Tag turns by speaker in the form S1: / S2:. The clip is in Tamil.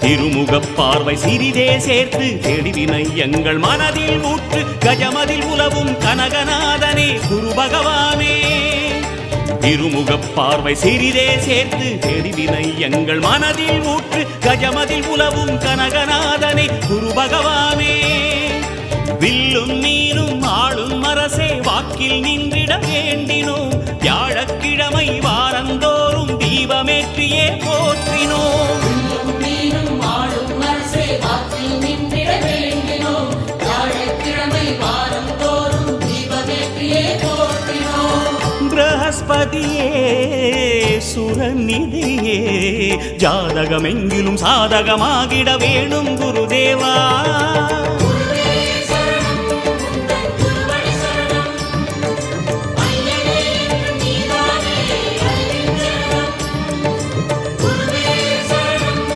S1: திருமுகப் பார்வை சிறிதே சேர்த்து தெளிவினை எங்கள் மனதில் ஊற்று கஜமதில் உலவும் கனகநாதனே குரு பகவானே. திருமுகப் பார்வை சிறிதே சேர்த்து தெளிவினை எங்கள் மனதில் ஊற்று கஜமதில் உலவும் கனகநாதனே குரு பகவானே. வில்லும் நீரும் ஆளும் அரசே வாக்கில் நின்றிட வேண்டினோம். வியாழக்கிழமை வாரந்தோறும் தீபமேற்றியே போற்றினோம். பிரகஸ்பதியே சுரநிதியே ஜாதகமெங்கிலும் சாதகமாகிட வேணும் குருதேவா.